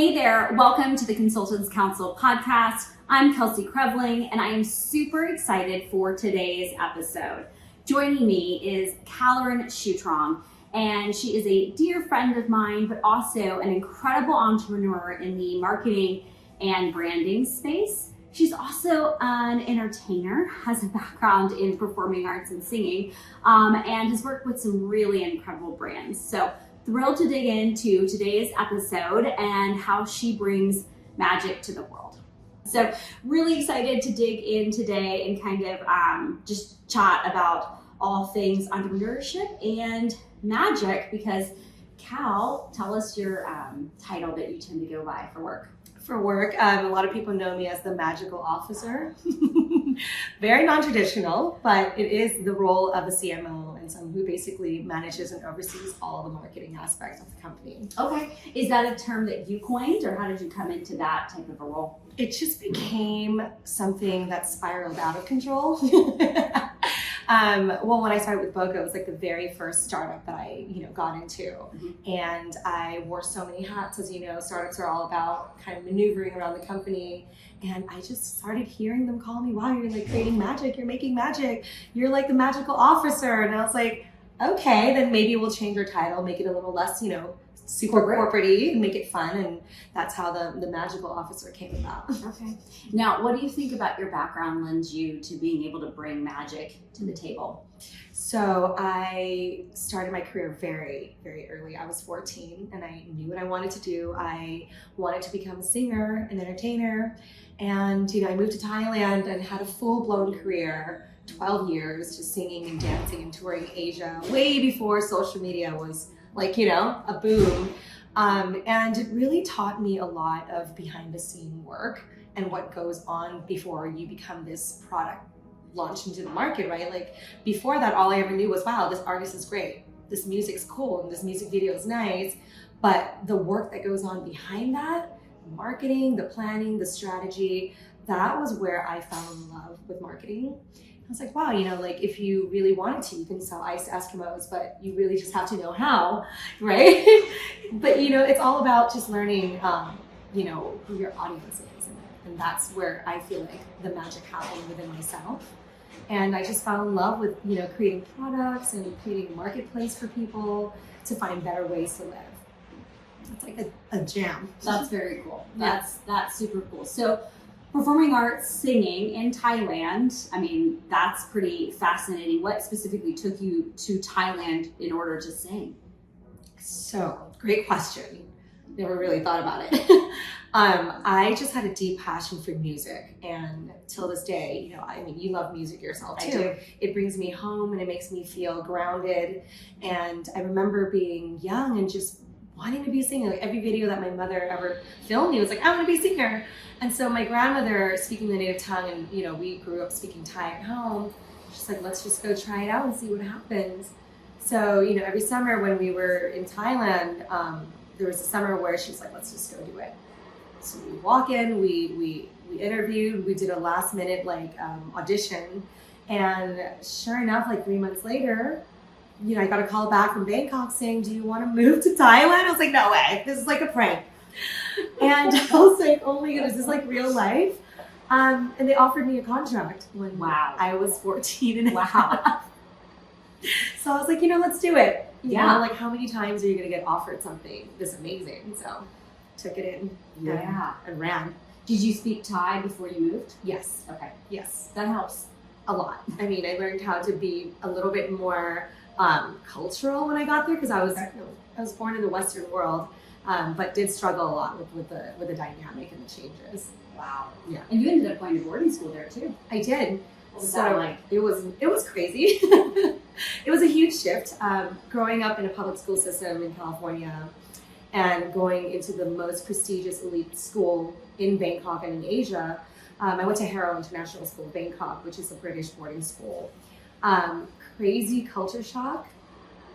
Hey there, welcome to the Consultants Counsel podcast. I'm Kelsey Creveling, and I am super excited for today's episode. Joining me is Kalorin Suetrong, and she is a dear friend of mine, but also an incredible entrepreneur in the marketing and branding space. She's also an entertainer, has a background in performing arts and singing, and has worked with some really incredible brands. So thrilled to dig into today's episode and how she brings magic to the world. So really excited to dig in today and kind of just chat about all things entrepreneurship and magic, because Cal, tell us your title that you tend to go by for work. For work, a lot of people know me as the magical officer. Very non-traditional, but it is the role of a CMO and someone who basically manages and oversees all the marketing aspects of the company. Okay. Is that a term that you coined, or how did you come into that type of a role? It just became something that spiraled out of control. Well, when I started with Boka, it was like the very first startup that I, got into. Mm-hmm. And I wore so many hats. As you know, startups are all about kind of maneuvering around the company. And I just started hearing them call me, wow, you're like creating magic, you're making magic, you're like the magical officer. And I was like, okay, then maybe we'll change our title, make it a little less, super corporate-y and make it fun. And that's how the magical officer came about. Okay. Now, what do you think about your background lends you to being able to bring magic to the table? So I started my career very, very early. I was 14 and I knew what I wanted to do. I wanted to become a singer, an entertainer. And, I moved to Thailand and had a full-blown career, 12 years, just singing and dancing and touring Asia, way before social media was like, a boom. And it really taught me a lot of behind the scene work and what goes on before you become this product launched into the market, right? Like before that, all I ever knew was, wow, this artist is great. This music's cool and this music video is nice. But the work that goes on behind that, the marketing, the planning, the strategy, that was where I fell in love with marketing. I was like, wow, like if you really wanted to, you can sell ice to Eskimos, but you really just have to know how, right? But, it's all about just learning, who your audience is. And that's where I feel like the magic happened within myself. And I just fell in love with, creating products and creating a marketplace for people to find better ways to live. It's like a jam. That's very cool. That's super cool. So performing arts, singing in Thailand, that's pretty fascinating. What specifically took you to Thailand in order to sing? So, great question. Never really thought about it. I just had a deep passion for music, and till this day, you love music yourself too. I do. It brings me home and it makes me feel grounded. And I remember being young and just wanting to be a singer. Like every video that my mother ever filmed me was like, I want to be a singer. And so my grandmother, speaking the native tongue, and we grew up speaking Thai at home, she's like, let's just go try it out and see what happens. So, every summer when we were in Thailand, there was a summer where she's like, let's just go do it. So we walk in, we interviewed, we did a last minute audition. And sure enough, 3 months later, I got a call back from Bangkok saying, do you want to move to Thailand? I was like, no way, this is like a prank. And I was like, oh my goodness, this is like real life. And they offered me a contract when I was 14 and a half. So I was like, let's do it. How many times are you going to get offered something this amazing? So took it in and ran. Did you speak Thai before you moved? Yes. Okay. Yes. That helps. A lot. I learned how to be a little bit more cultural when I got there, because I was born in the Western world, but did struggle a lot with the dynamic and the changes. Wow. Yeah. And you ended up going to boarding school there too. I did. What was that like? It was crazy. It was a huge shift. Growing up in a public school system in California and going into the most prestigious elite school in Bangkok and in Asia. I went to Harrow International School, Bangkok, which is a British boarding school. Crazy culture shock.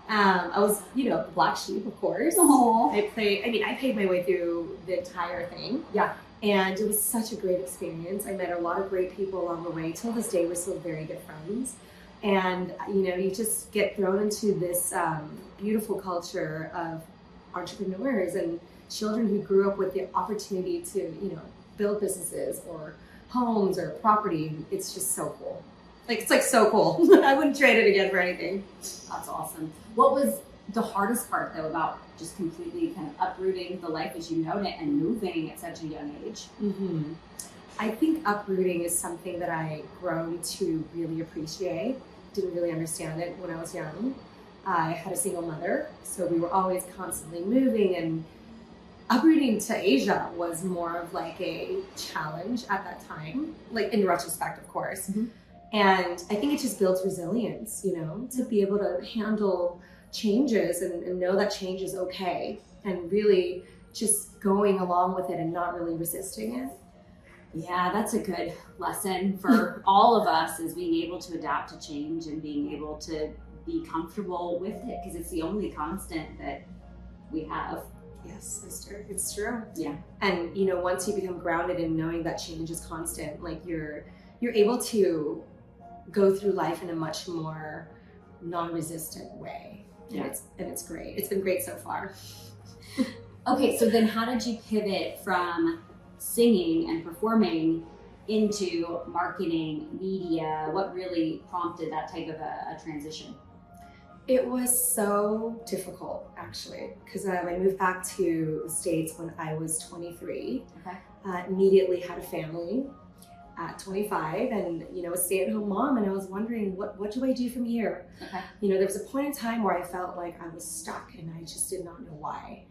I was, the black sheep, of course. Aww. I paid my way through the entire thing. Yeah. And it was such a great experience. I met a lot of great people along the way. Till this day, we're still very good friends. And, you just get thrown into this beautiful culture of entrepreneurs and children who grew up with the opportunity to, build businesses or homes or property. It's just so cool. Like, it's like so cool. I wouldn't trade it again for anything. That's awesome. What was the hardest part though about just completely kind of uprooting the life as you know it and moving at such a young age? Mm-hmm. I think uprooting is something that I grown to really appreciate. Didn't really understand it when I was young. I had a single mother, so we were always constantly moving, and uprooting to Asia was more of like a challenge at that time, like in retrospect, of course. Mm-hmm. And I think it just builds resilience, to be able to handle changes and know that change is okay, and really just going along with it and not really resisting it. Yeah, that's a good lesson for all of us, is being able to adapt to change and being able to be comfortable with it, because it's the only constant that we have. Yes, sister, it's true. Yeah. And once you become grounded in knowing that change is constant, like you're able to go through life in a much more non-resistant way. Yeah. And it's great. It's been great so far. Okay, so then how did you pivot from singing and performing into marketing, media? What really prompted that type of a transition? It was so difficult, actually, because I moved back to the States when I was 23. Okay. Immediately had a family at 25, and a stay-at-home mom, and I was wondering, what do I do from here? Okay. There was a point in time where I felt like I was stuck, and I just did not know why.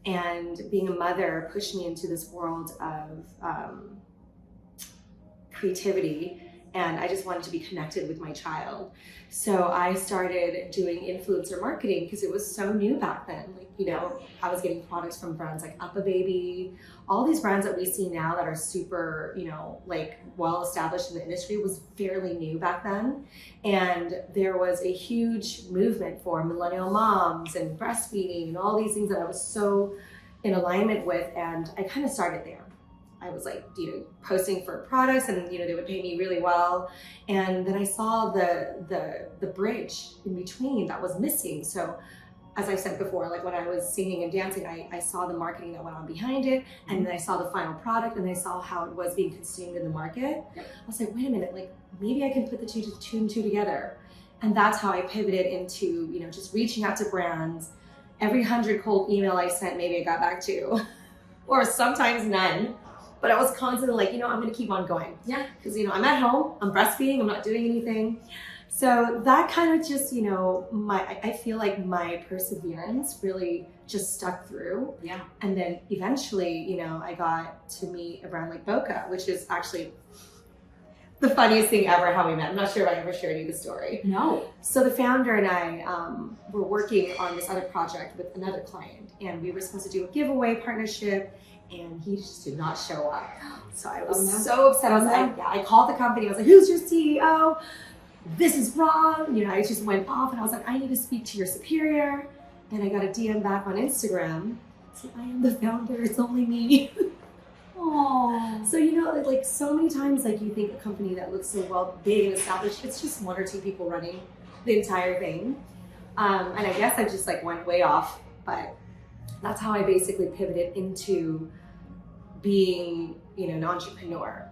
And being a mother pushed me into this world of creativity, and I just wanted to be connected with my child. So I started doing influencer marketing because it was so new back then. I was getting products from brands like Up a Baby, all these brands that we see now that are super, well established in the industry, was fairly new back then. And there was a huge movement for millennial moms and breastfeeding and all these things that I was so in alignment with. And I kind of started there. I was posting for products, and they would pay me really well. And then I saw the bridge in between that was missing. So as I said before, when I was singing and dancing, I saw the marketing that went on behind it, and then I saw the final product, and I saw how it was being consumed in the market. Yep. I was like, wait a minute, maybe I can put the two and two together. And that's how I pivoted into, just reaching out to brands. Every 100 cold email I sent, maybe I got back to, or sometimes none. But I was constantly I'm going to keep on going. Yeah. Because, I'm at home, I'm breastfeeding, I'm not doing anything. So that kind of just, I feel like my perseverance really just stuck through. Yeah. And then eventually, I got to meet a brand like Boka, which is actually the funniest thing ever how we met. I'm not sure if I ever shared you the story. No. So the founder and I were working on this other project with another client, and we were supposed to do a giveaway partnership, and he just did not show up. So I was so upset. I called the company. I was like, who's your CEO? This is wrong. I just went off, and I was like, I need to speak to your superior. Then I got a DM back on Instagram. So I am the founder. It's only me. Aww. So, so many times, you think a company that looks so big and established, it's just one or two people running the entire thing. And I guess I just went way off, but that's how I basically pivoted into being, an entrepreneur,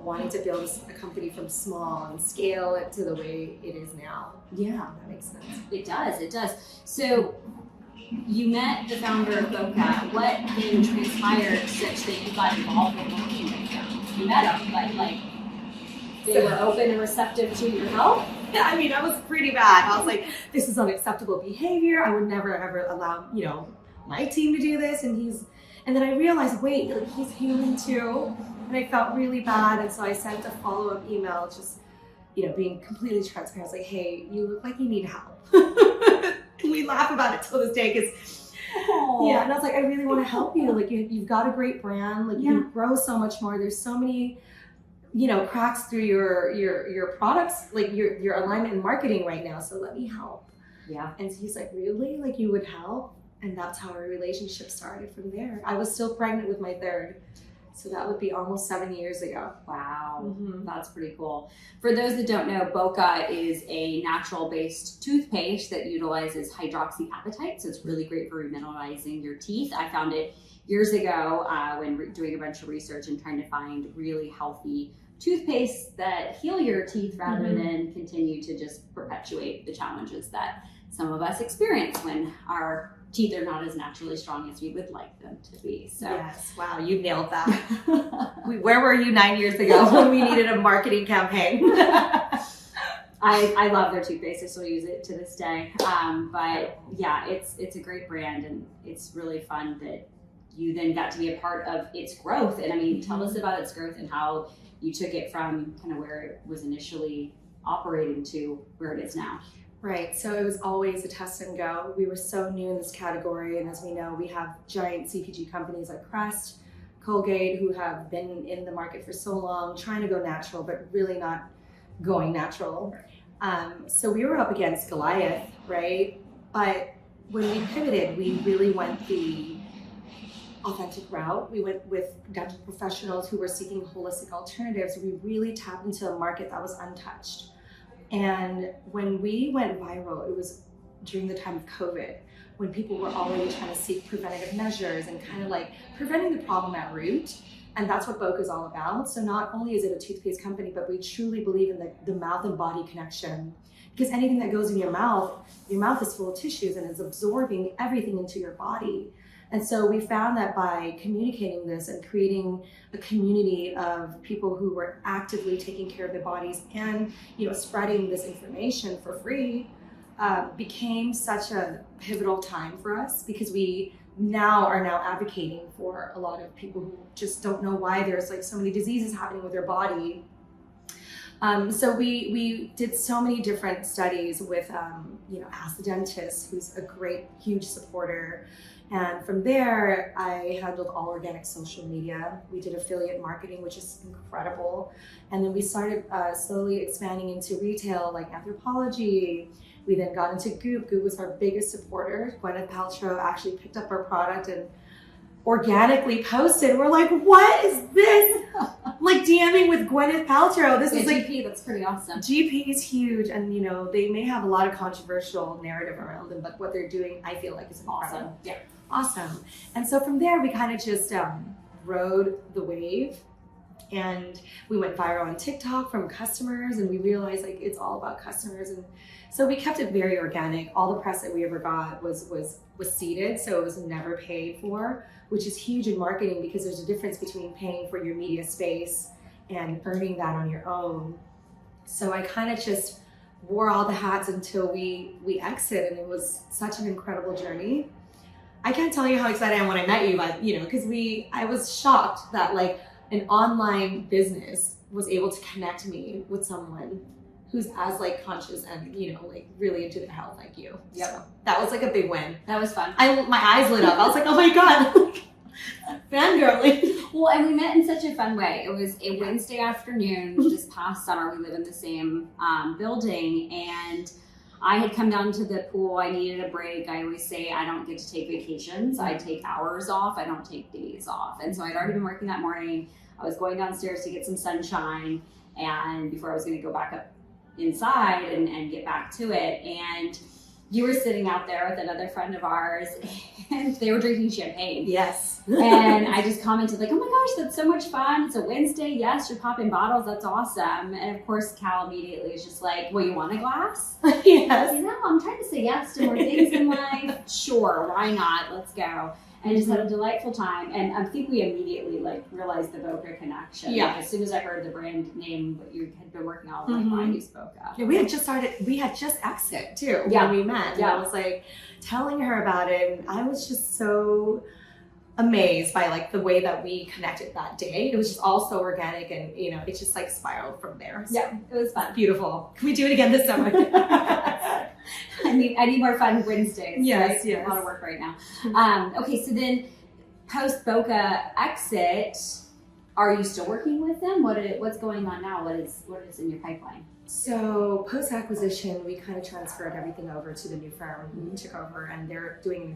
wanting to build a company from small and scale it to the way it is now. Yeah. That makes sense. It does. So you met the founder of Boka. What then transpired such that you got involved in working with them? You met them, but they were open and receptive to your help? I mean, I was pretty bad. I was like, this is unacceptable behavior. I would never ever allow, my team to do this. And then I realized, wait, he's human too. And I felt really bad. And so I sent a follow-up email, just, being completely transparent. I was like, hey, you look like you need help. We laugh about it till this day because, yeah. And I was like, I really want to help you. You've got a great brand. You can grow so much more. There's so many, cracks through your products, your alignment in marketing right now. So let me help. Yeah. And he's like, really? You would help? And that's how our relationship started from there. I was still pregnant with my third. So that would be almost 7 years ago. Wow, Mm-hmm. That's pretty cool. For those that don't know, Boka is a natural-based toothpaste that utilizes hydroxyapatite, so it's really great for remineralizing your teeth. I found it years ago when doing a bunch of research and trying to find really healthy toothpaste that heal your teeth rather than continue to just perpetuate the challenges that some of us experience when our teeth are not as naturally strong as we would like them to be. So yes, wow, you nailed that. Where were you 9 years ago when we needed a marketing campaign? I love their toothpaste. I still use it to this day. But yeah, it's a great brand, and it's really fun that you then got to be a part of its growth. And I mean, tell us about its growth and how you took it from kind of where it was initially operating to where it is now. Right, so it was always a test and go. We were so new in this category, and as we know, we have giant CPG companies like Crest, Colgate, who have been in the market for so long, trying to go natural, but really not going natural. So we were up against Goliath, right? But when we pivoted, we really went the authentic route. We went with dental professionals who were seeking holistic alternatives. We really tapped into a market that was untouched. And when we went viral, it was during the time of COVID, when people were already trying to seek preventative measures and kind of like preventing the problem at root. And that's what Boka is all about. So not only is it a toothpaste company, but we truly believe in the mouth and body connection. Because anything that goes in your mouth is full of tissues and is absorbing everything into your body. And so we found that by communicating this and creating a community of people who were actively taking care of their bodies and, you know, spreading this information for free, became such a pivotal time for us, because we are now advocating for a lot of people who just don't know why there's like so many diseases happening with their body. So we did so many different studies with, Ask the Dentist, who's a great, huge supporter. And from there, I handled all organic social media. We did affiliate marketing, which is incredible. And then we started slowly expanding into retail, like Anthropology. We then got into Goop. Goop was our biggest supporter. Gwyneth Paltrow actually picked up our product and organically posted. We're like, what is this? Like DMing with Gwyneth Paltrow. This is like GP. That's pretty awesome. GP is huge, and you know they may have a lot of controversial narrative around them, but what they're doing, I feel like, is Awesome. Yeah. Awesome. And so from there, we kind of just rode the wave, and we went viral on TikTok from customers, and we realized like it's all about customers, and so we kept it very organic. All the press that we ever got was seeded, so it was never paid for, which is huge in marketing, because there's a difference between paying for your media space and earning that on your own. So I kind of just wore all the hats until we exit, and it was such an incredible journey. I can't tell you how excited I am when I met you, but because I was shocked that like an online business was able to connect me with someone who's as like conscious and like really into their health like you. Yep. So that was like a big win. That was fun. My eyes lit up. I was like, oh my god, fangirling. Well, and we met in such a fun way. It was a Wednesday afternoon, just past summer. We live in the same building, and I had come down to the pool. I needed a break. I always say I don't get to take vacations. I take hours off. I don't take days off. And so I'd already been working that morning. I was going downstairs to get some sunshine, and before I was going to go back up inside and get back to it. And you were sitting out there with another friend of ours, and they were drinking champagne. Yes. And I just commented like, oh my gosh, that's so much fun. It's a Wednesday. Yes, you're popping bottles. That's awesome. And of course, Cal immediately is just like, well, you want a glass? Yes. I'm trying to say yes to more things in life. Sure, why not? Let's go. And just had a delightful time. And I think we immediately realized the Boka connection. Yeah. Like, as soon as I heard the brand name that you had been working on, I was like, well, I use Boka. Yeah, we had just exit too Yeah. when we met. Yeah. And I was like telling her about it, and I was just so amazed by like the way that we connected that day. It was just all so organic, and it just like spiraled from there. So Yeah, it was fun. beautiful. Can we do it again this summer? I need more fun Wednesdays. Yes, right? yes. A lot of work right now. Okay, so then post Boka exit, are you still working with them? What's going on now? What is in your pipeline? So post acquisition, we kind of transferred everything over to the new firm who took over, and they're doing an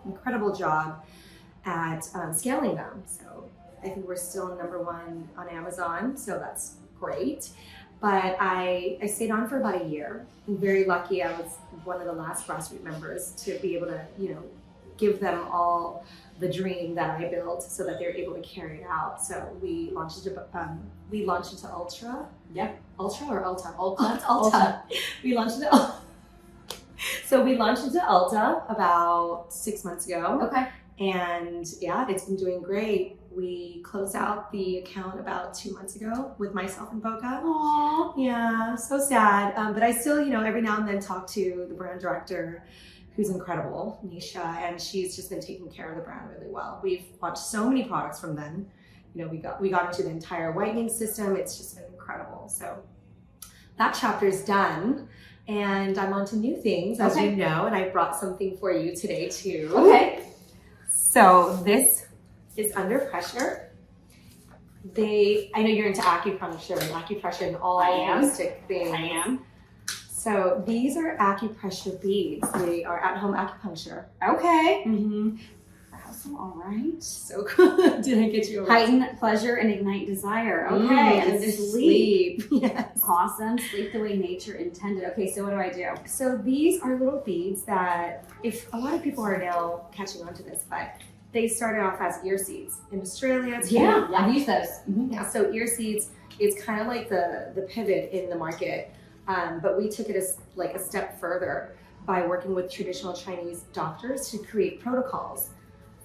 incredible job at scaling them. So I think we're still #1 on Amazon, so that's great. But I stayed on for about a year. I'm very lucky. I was one of the last grassroots members to be able to, give them all the dream that I built so that they're able to carry it out. So we launched into Ultra. Yep. Ultra or Ulta? Ulta. Ulta. We launched into Ulta. So we launched into Ulta about 6 months ago. Okay. And yeah, it's been doing great. We closed out the account about 2 months ago with myself and Boka. Aww. Yeah, so sad. But I still, every now and then talk to the brand director, who's incredible, Nisha, and she's just been taking care of the brand really well. We've launched so many products from them. We got into the entire whitening system. It's just been incredible. So that chapter's done. And I'm on to new things, as you know, and I brought something for you today too. Okay. So this is Under Pressure. I know you're into acupressure and all holistic things. I am. So these are acupressure beads. They are at-home acupuncture. Okay. Mm-hmm. Awesome. All right. So cool. Did I get you a Heighten pleasure and ignite desire. Okay. And And sleep. Yes. Awesome. Sleep the way nature intended. Okay, so what do I do? So these are little beads that, if a lot of people are now catching on to this, but they started off as ear seeds. In Australia, it's I've used those. Mm-hmm. Yeah, so ear seeds is kind of like the pivot in the market, but we took it as like a step further by working with traditional Chinese doctors to create protocols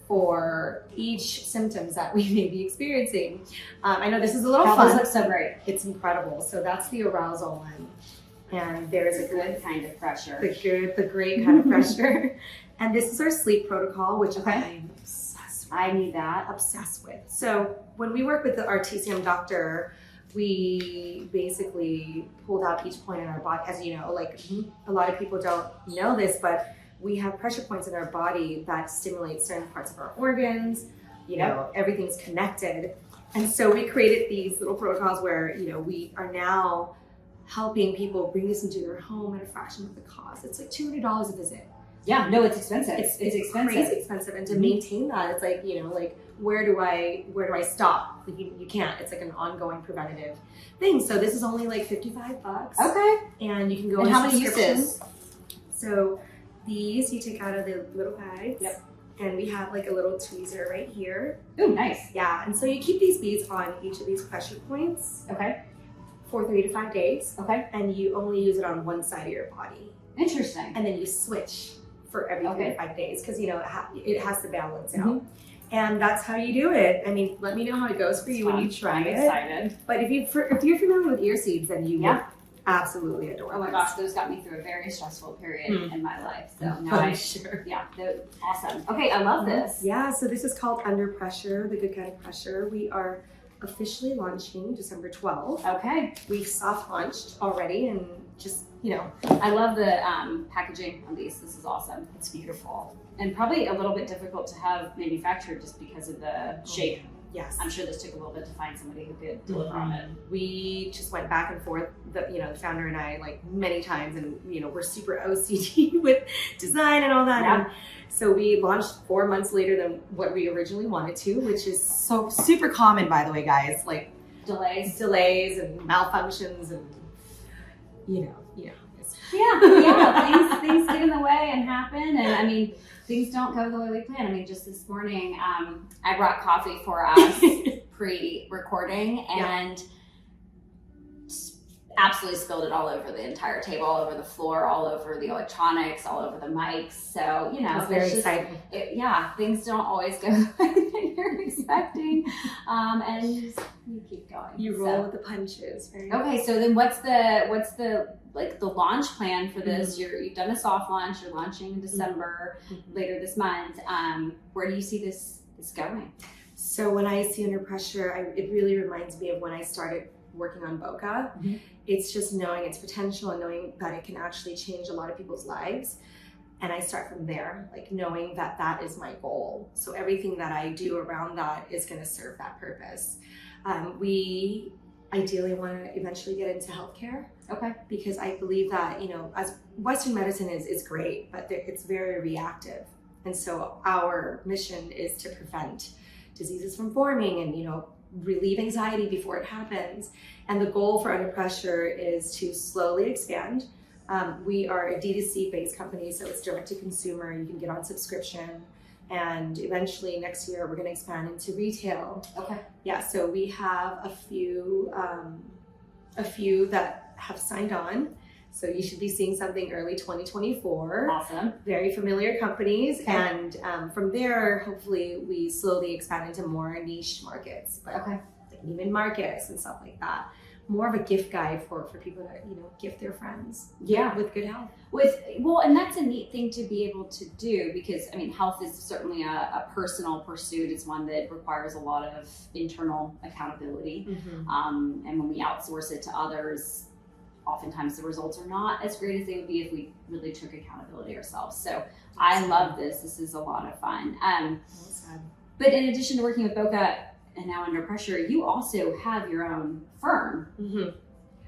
for each symptoms that we may be experiencing. I know this is a little fun. Those look so great. It's incredible. So that's the arousal one, and there's a good kind of pressure. The great kind of pressure, and this is our sleep protocol, which I'm obsessed with. I need that. Obsessed with. So when we work with our TCM doctor, we basically pulled out each point in our body. As you know, like a lot of people don't know this, but we have pressure points in our body that stimulate certain parts of our organs. Everything's connected. And so we created these little protocols where, we are now helping people bring this into their home at a fraction of the cost. It's like $200 a visit. Yeah, no, it's expensive. It's expensive. Crazy expensive. And to maintain that, it's like, where do I stop? Like you can't. It's like an ongoing preventative thing. So this is only like $55. Okay. And you can go and in how many subscription. uses? So these you take out of the little bags. Yep. And we have like a little tweezer right here. Oh, nice. Yeah. And so you keep these beads on each of these pressure points. Okay. For 3 to 5 days. Okay. And you only use it on one side of your body. Interesting. And then you switch for every 3 to 5 days because it has to balance out. Mm-hmm. And that's how you do it. I mean, let me know how it goes for you when you try it. I'm excited. But if you're familiar with ear seeds, then you would absolutely adore. Oh my gosh, those got me through a very stressful period in my life. So now sure. Yeah, they're awesome. Okay, I love this. Yeah, so this is called Under Pressure, the good kind of pressure. We are officially launching December 12th. Okay. We've soft launched already, and just I love the packaging on these. This is awesome. It's beautiful and probably a little bit difficult to have manufactured just because of the shape. Yes. I'm sure this took a little bit to find somebody who could deliver on it. We just went back and forth, the founder and I, like many times, and we're super OCD with design and all that. Yeah. And so we launched 4 months later than what we originally wanted to, which is so super common, by the way, guys. Like delays and malfunctions, and things get in the way and happen, and I mean, things don't go the way we plan. I mean, just this morning, I brought coffee for us pre-recording and absolutely spilled it all over the entire table, all over the floor, all over the electronics, all over the mics. So, it's very exciting. Things don't always go the way that you're expecting. And you keep going. You roll with the punches. Okay, so then what's the launch plan for this? You've done a soft launch, you're launching in December, later this month. Where do you see this going? So when I see Under Pressure, it really reminds me of when I started working on Boka. It's just knowing its potential and knowing that it can actually change a lot of people's lives. And I start from there, like knowing that that is my goal. So everything that I do around that is going to serve that purpose. We ideally want to eventually get into healthcare. Okay. Because I believe that, as Western medicine is great, but it's very reactive. And so our mission is to prevent diseases from forming and, relieve anxiety before it happens. And the goal for Under Pressure is to slowly expand. We are a D2C based company, so it's direct to consumer. You can get on subscription. And eventually next year, we're going to expand into retail. Okay. Yeah, so we have a few that have signed on. So you should be seeing something early 2024. Awesome. Very familiar companies. Okay. And from there, hopefully we slowly expand into more niche markets. But Okay. like Neiman Marcus and stuff like that. More of a gift guide for people that, gift their friends. Yeah. With good health. And that's a neat thing to be able to do, because I mean, health is certainly a personal pursuit. It's one that requires a lot of internal accountability. Mm-hmm. And when we outsource it to others, oftentimes the results are not as great as they would be if we really took accountability ourselves. So I love this. This is a lot of fun. But in addition to working with Boka and now Under Pressure, you also have your own firm. Mm-hmm.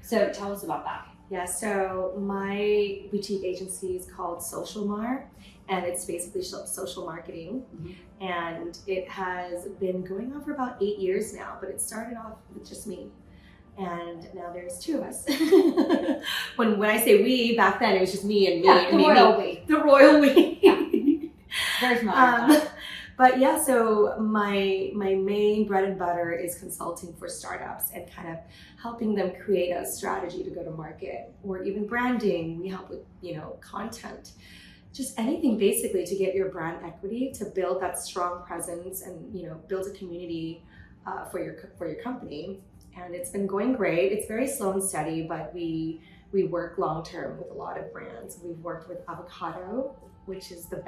So tell us about that. Yeah, so my boutique agency is called Social Mar, and it's basically social marketing. Mm-hmm. And it has been going on for about 8 years now, but it started off with just me. And now there's 2 of us. when I say we, back then it was just me and me. Yeah, and the me, royal me. we. The royal we. Yeah. Very familiar with that. But yeah, so my main bread and butter is consulting for startups and kind of helping them create a strategy to go to market, or even branding. We help with, content, just anything basically to get your brand equity, to build that strong presence and, build a community for your company. And it's been going great. It's very slow and steady, but we work long-term with a lot of brands. We've worked with Avocado, which is the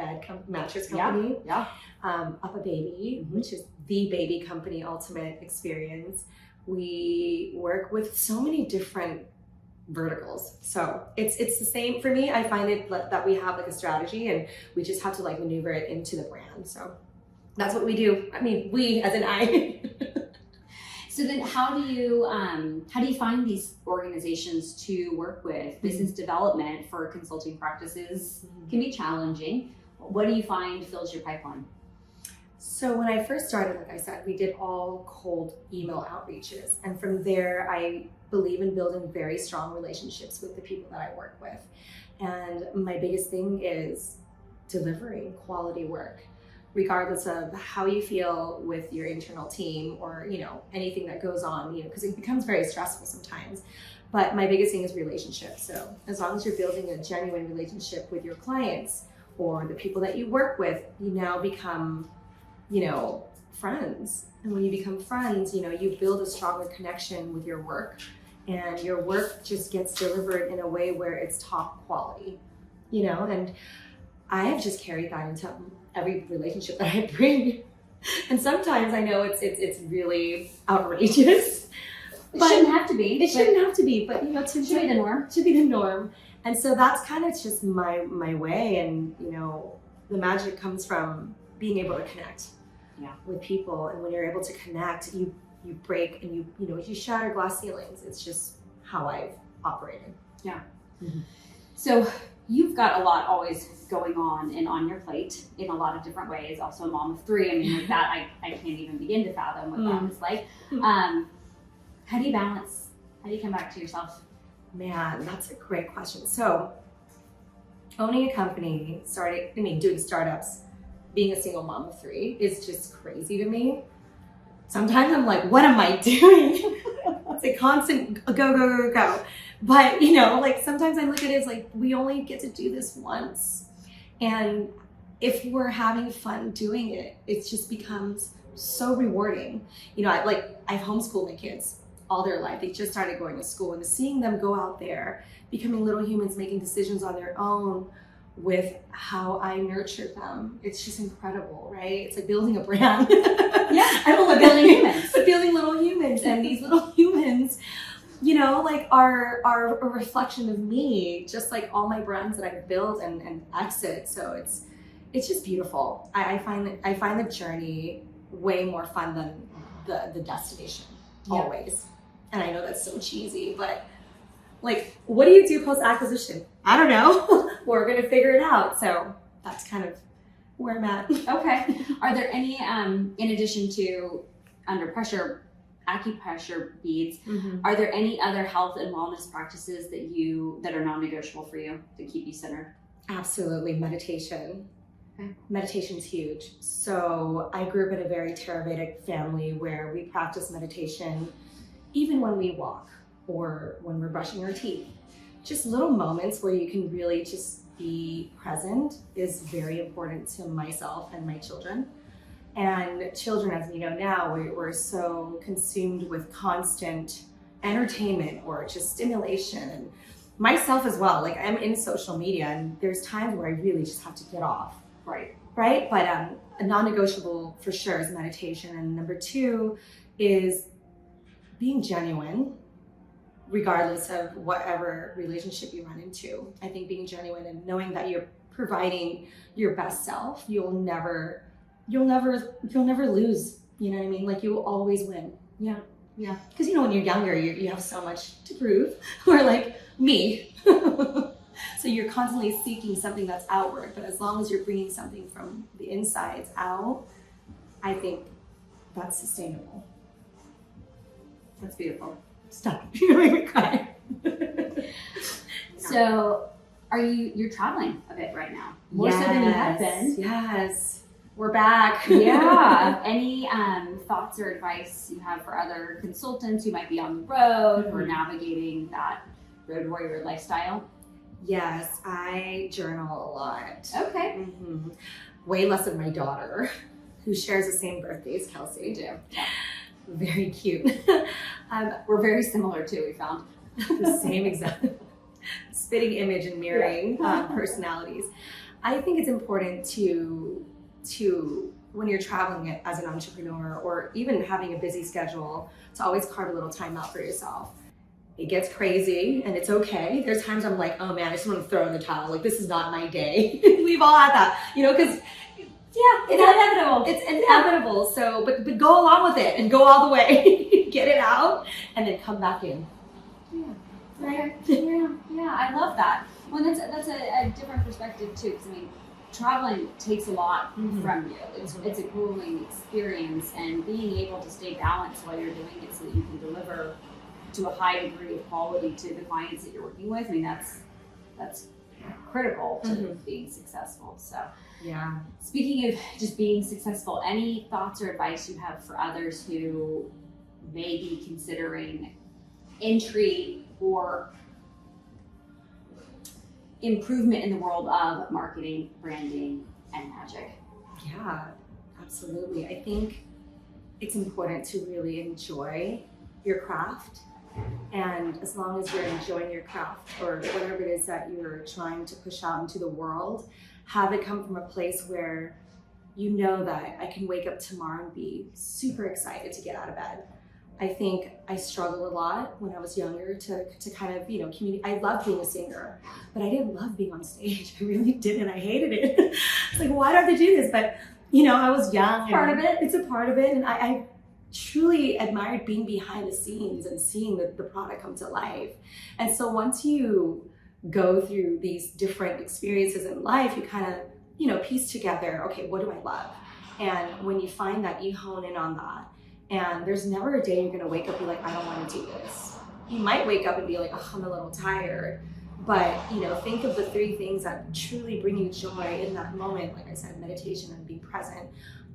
mattress company. Yeah. Up a Baby, Mm-hmm. which is the baby company ultimate experience. We work with so many different verticals. So it's the same for me. I find it that we have like a strategy, and we just have to like maneuver it into the brand. So that's what we do. I mean, we as in I. So then how do you find these organizations to work with? Business development for consulting practices can be challenging. What do you find fills your pipeline? So when I first started, like I said, we did all cold email outreaches. And from there, I believe in building very strong relationships with the people that I work with. And my biggest thing is delivering quality work, regardless of how you feel with your internal team or, anything that goes on, because it becomes very stressful sometimes. But my biggest thing is relationships. So as long as you're building a genuine relationship with your clients or the people that you work with, you now become, friends. And when you become friends, you build a stronger connection with your work, and your work just gets delivered in a way where it's top quality, and I have just carried that into every relationship that I bring. And sometimes I know it's really outrageous. It shouldn't have to be. It shouldn't have to be, but it should be the norm. Should be the norm. And so that's kind of just my way. And the magic comes from being able to connect with people. And when you're able to connect, you break and you shatter glass ceilings. It's just how I've operated. Yeah. Mm-hmm. So you've got a lot always going on and on your plate in a lot of different ways. Also a mom of 3. I mean, like that, I can't even begin to fathom what that is like. How do you balance? How do you come back to yourself? Man, that's a great question. So owning a company, doing startups, being a single mom of 3 is just crazy to me. Sometimes I'm like, what am I doing? It's a constant go. But, sometimes I look at it as like, we only get to do this once. And if we're having fun doing it, it just becomes so rewarding. I've homeschooled my kids all their life. They just started going to school, and seeing them go out there, becoming little humans, making decisions on their own with how I nurtured them, it's just incredible, right? It's like building a brand. Yeah, I don't building humans. But building little humans, and these little humans, are a reflection of me, just like all my brands that I've built and exit. So it's just beautiful. I find the journey way more fun than the destination, always. And I know that's so cheesy, but what do you do post-acquisition? I don't know. We're gonna figure it out. So that's kind of where I'm at. Okay. Are there any, in addition to Under Pressure, acupressure beads, are there any other health and wellness practices that are non-negotiable for you to keep you centered? Absolutely. Meditation. Okay. Meditation is huge. So I grew up in a very Theravedic family where we practice meditation even when we walk or when we're brushing our teeth. Just little moments where you can really just be present is very important to myself and my children. And children, as we know now, we're so consumed with constant entertainment or just stimulation, and myself as well. Like, I'm in social media and there's times where I really just have to get off. Right. But a non-negotiable for sure is meditation. And number 2 is being genuine, regardless of whatever relationship you run into. I think being genuine and knowing that you're providing your best self, you'll never lose. You know what I mean? Like, you will always win. Yeah. Yeah. Because, when you're younger, you have so much to prove. Or like me. So you're constantly seeking something that's outward. But as long as you're bringing something from the insides out, I think that's sustainable. That's beautiful. Stop. You're making me cry. So you're traveling a bit right now? More so than you have been. Yes. We're back. Yeah. Any thoughts or advice you have for other consultants who might be on the road or navigating that road warrior lifestyle? Yes, I journal a lot. Okay. Mm-hmm. Way less than my daughter, who shares the same birthday as Kelsey. We do. Yeah. Very cute. We're very similar too, we found. The same exact spitting image and mirroring personalities. I think it's important to when you're traveling as an entrepreneur or even having a busy schedule, to always carve a little time out for yourself. It gets crazy and it's okay. There's times I'm like, oh man, I just want to throw in the towel. Like, this is not my day. We've all had that, because it's inevitable. It's inevitable. So, but go along with it and go all the way. Get it out and then come back in. Yeah. Right. Yeah. I love that. Well, that's a different perspective too. Because traveling takes a lot from you. It's a grueling experience, and being able to stay balanced while you're doing it so that you can deliver to a high degree of quality to the clients that you're working with. That's critical to being successful. So yeah. Speaking of just being successful, any thoughts or advice you have for others who may be considering entry or improvement in the world of marketing, branding, and magic? Yeah, absolutely. I think it's important to really enjoy your craft. And as long as you're enjoying your craft or whatever it is that you're trying to push out into the world, have it come from a place where you know that I can wake up tomorrow and be super excited to get out of bed. I think I struggled a lot when I was younger to kind of, communicate. I loved being a singer, but I didn't love being on stage. I really didn't. I hated it. It's like, why do I have to do this? But, I was young. It's part of it. It's a part of it. And I truly admired being behind the scenes and seeing the product come to life. And so once you go through these different experiences in life, you kind of, piece together, okay, what do I love? And when you find that, you hone in on that. And there's never a day you're gonna wake up and be like, I don't wanna do this. You might wake up and be like, oh, I'm a little tired. But, think of the 3 things that truly bring you joy in that moment. Like I said, meditation and being present.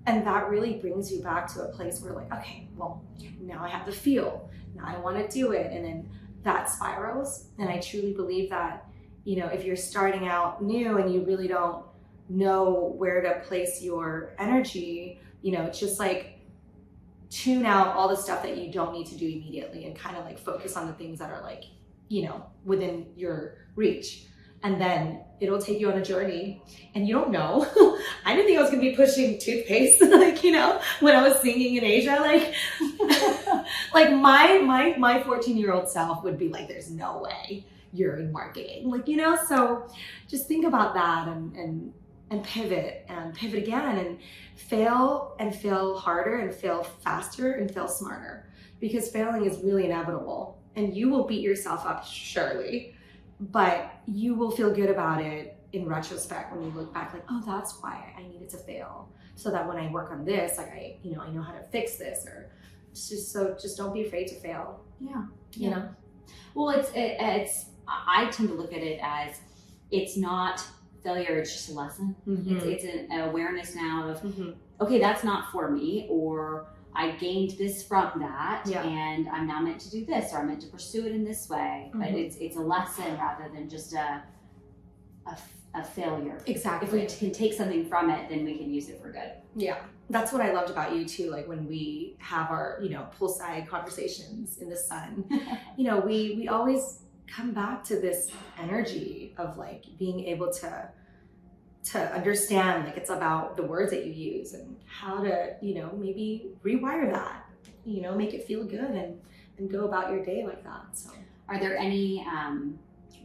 And that really brings you back to a place where like, okay, well, now I have the feel. Now I wanna do it. And then that spirals. And I truly believe that, if you're starting out new and you really don't know where to place your energy, it's just like, tune out all the stuff that you don't need to do immediately and kind of like focus on the things that are like, within your reach. And then it'll take you on a journey and you don't know. I didn't think I was gonna be pushing toothpaste, when I was singing in Asia, like my 14-year-old self would be like, there's no way you're in marketing. So just think about that and pivot again and fail harder and fail faster and fail smarter, because failing is really inevitable and you will beat yourself up surely, but you will feel good about it in retrospect when you look back like, oh, that's why I needed to fail, so that when I work on this, like I know how to fix this, or just don't be afraid to fail. Well, it's I tend to look at it as, it's not failure, it's just a lesson. Mm-hmm. It's an awareness now of, Mm-hmm. okay, that's not for me, or I gained this from that, Yeah. and I'm now meant to do this, or I'm meant to pursue it in this way. But Mm-hmm. it's a lesson rather than just a failure. Exactly. If we can take something from it, then we can use it for good. Yeah, that's what I loved about you too. Like when we have our, poolside conversations in the sun, we always come back to this energy of like being able to understand, like it's about the words that you use and how to, maybe rewire that, make it feel good and go about your day like that. So Are there any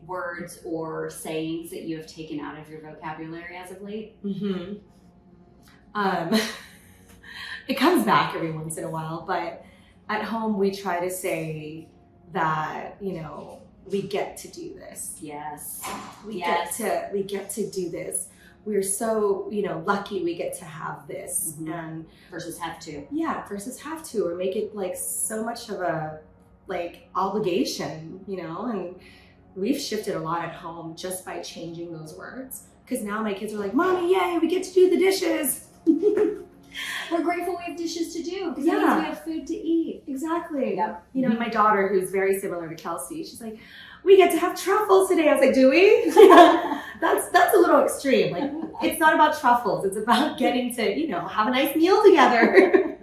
words or sayings that you have taken out of your vocabulary as of late? Mm-hmm. It comes back every once in a while, but at home we try to say that, we get to do this. Yes. We get to do this. We're so, lucky we get to have this. Mm-hmm. And versus have to. Yeah, versus have to, or make it like so much of a like obligation, and we've shifted a lot at home just by changing those words. Because now my kids are like, Mommy, yay, we get to do the dishes. We're grateful we have dishes to do because Yeah. that means we have food to eat. Exactly. Yep. And my daughter, who's very similar to Kelsey, she's like, we get to have truffles today. I was like, do we? That's a little extreme. Like, it's not about truffles. It's about getting to, have a nice meal together.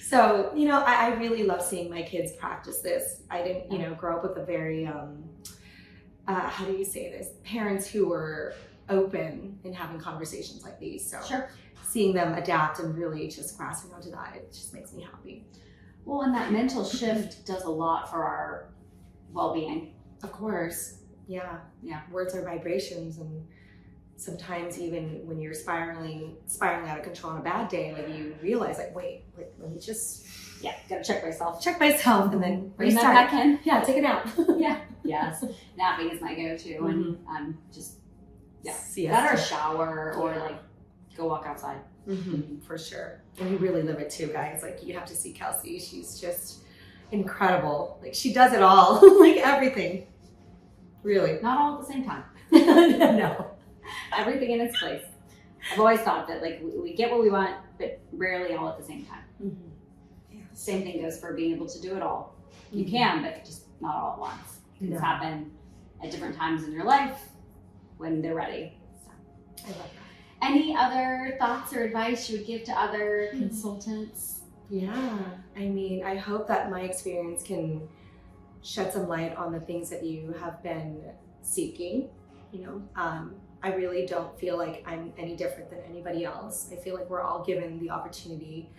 So, I really love seeing my kids practice this. I didn't, grow up with a very, how do you say this? Parents who were open in having conversations like these. So Sure. seeing them adapt and really just grasping onto that, it just makes me happy. Well, and that mental shift does a lot for our well-being. Of course. Yeah. Yeah. Words are vibrations, and sometimes even when you're spiraling out of control on a bad day, like you realize like, wait, let me just Gotta check myself. and then Bring that restart. back in. Yeah, take it out. Yeah. Yes. Napping is my go-to, and I'm just Siesta. that or shower or Yeah. like go walk outside. For sure. And we really live it too, guys. Like you have to see Kelsey. She's just incredible. Like she does it all, like everything. Really. Not all at the same time. No. Everything in its place. I've always thought that like we get what we want, but rarely all at the same time. Yeah. Same thing goes for being able to do it all. You can, but just not all at once. Things No. happen at different times in your life when they're ready. So. I love that. Any other thoughts or advice you would give to other consultants? Yeah. I mean, I hope that my experience can shed some light on the things that you have been seeking. I really don't feel like I'm any different than anybody else. I feel like we're all given the opportunity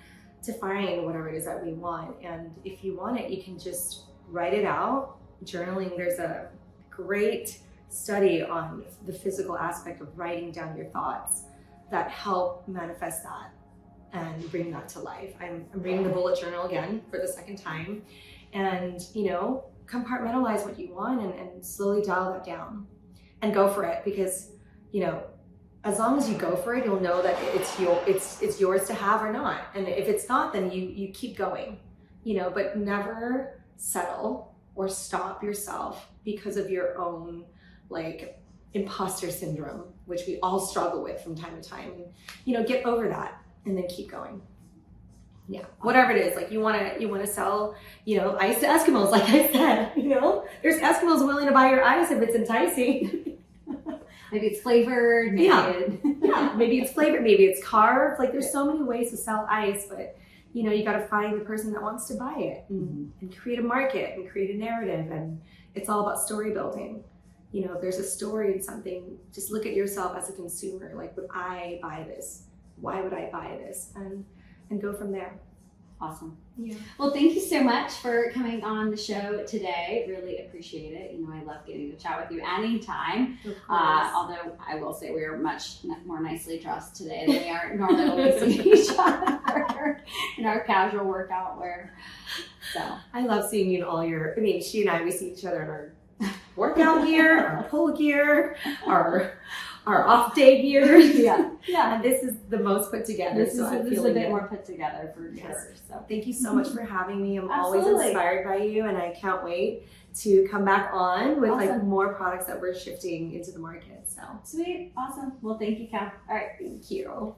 to find whatever it is that we want. And if you want it, you can just write it out. Journaling, there's a great study on the physical aspect of writing down your thoughts that help manifest that and bring that to life. I'm reading the bullet journal again for the second time, and compartmentalize what you want and slowly dial that down and go for it, because as long as you go for it, you'll know that it's yours to have or not. And if it's not, then you keep going, but never settle or stop yourself because of your own like imposter syndrome, which we all struggle with from time to time. And get over that and then keep going. Yeah, whatever it is, like you want to sell, ice to Eskimos, like I said, there's Eskimos willing to buy your ice if it's enticing. Maybe it's flavored. Maybe Maybe it's flavored, maybe it's carved. Like there's so many ways to sell ice, but you got to find the person that wants to buy it and create a market and create a narrative. And it's all about story building. If there's a story in something, just look at yourself as a consumer. Like, would I buy this? Why would I buy this? And go from there. Awesome. Yeah. Well, thank you so much for coming on the show today. Really appreciate it. I love getting to chat with you anytime. Although I will say we are much more nicely dressed today than we are normally when we see each other in our casual workout wear. So I love seeing you in all your, she and I, we see each other in our workout gear, our pull gear, our our off day gear. Yeah. And this is the most put together. This is a bit more put together for sure. So thank you so much for having me. I'm always Absolutely. inspired by you, and I can't wait to come back on with like Awesome. more products that we're shifting into the market. So sweet. Awesome. Well, thank you, Cal. All right. thank you.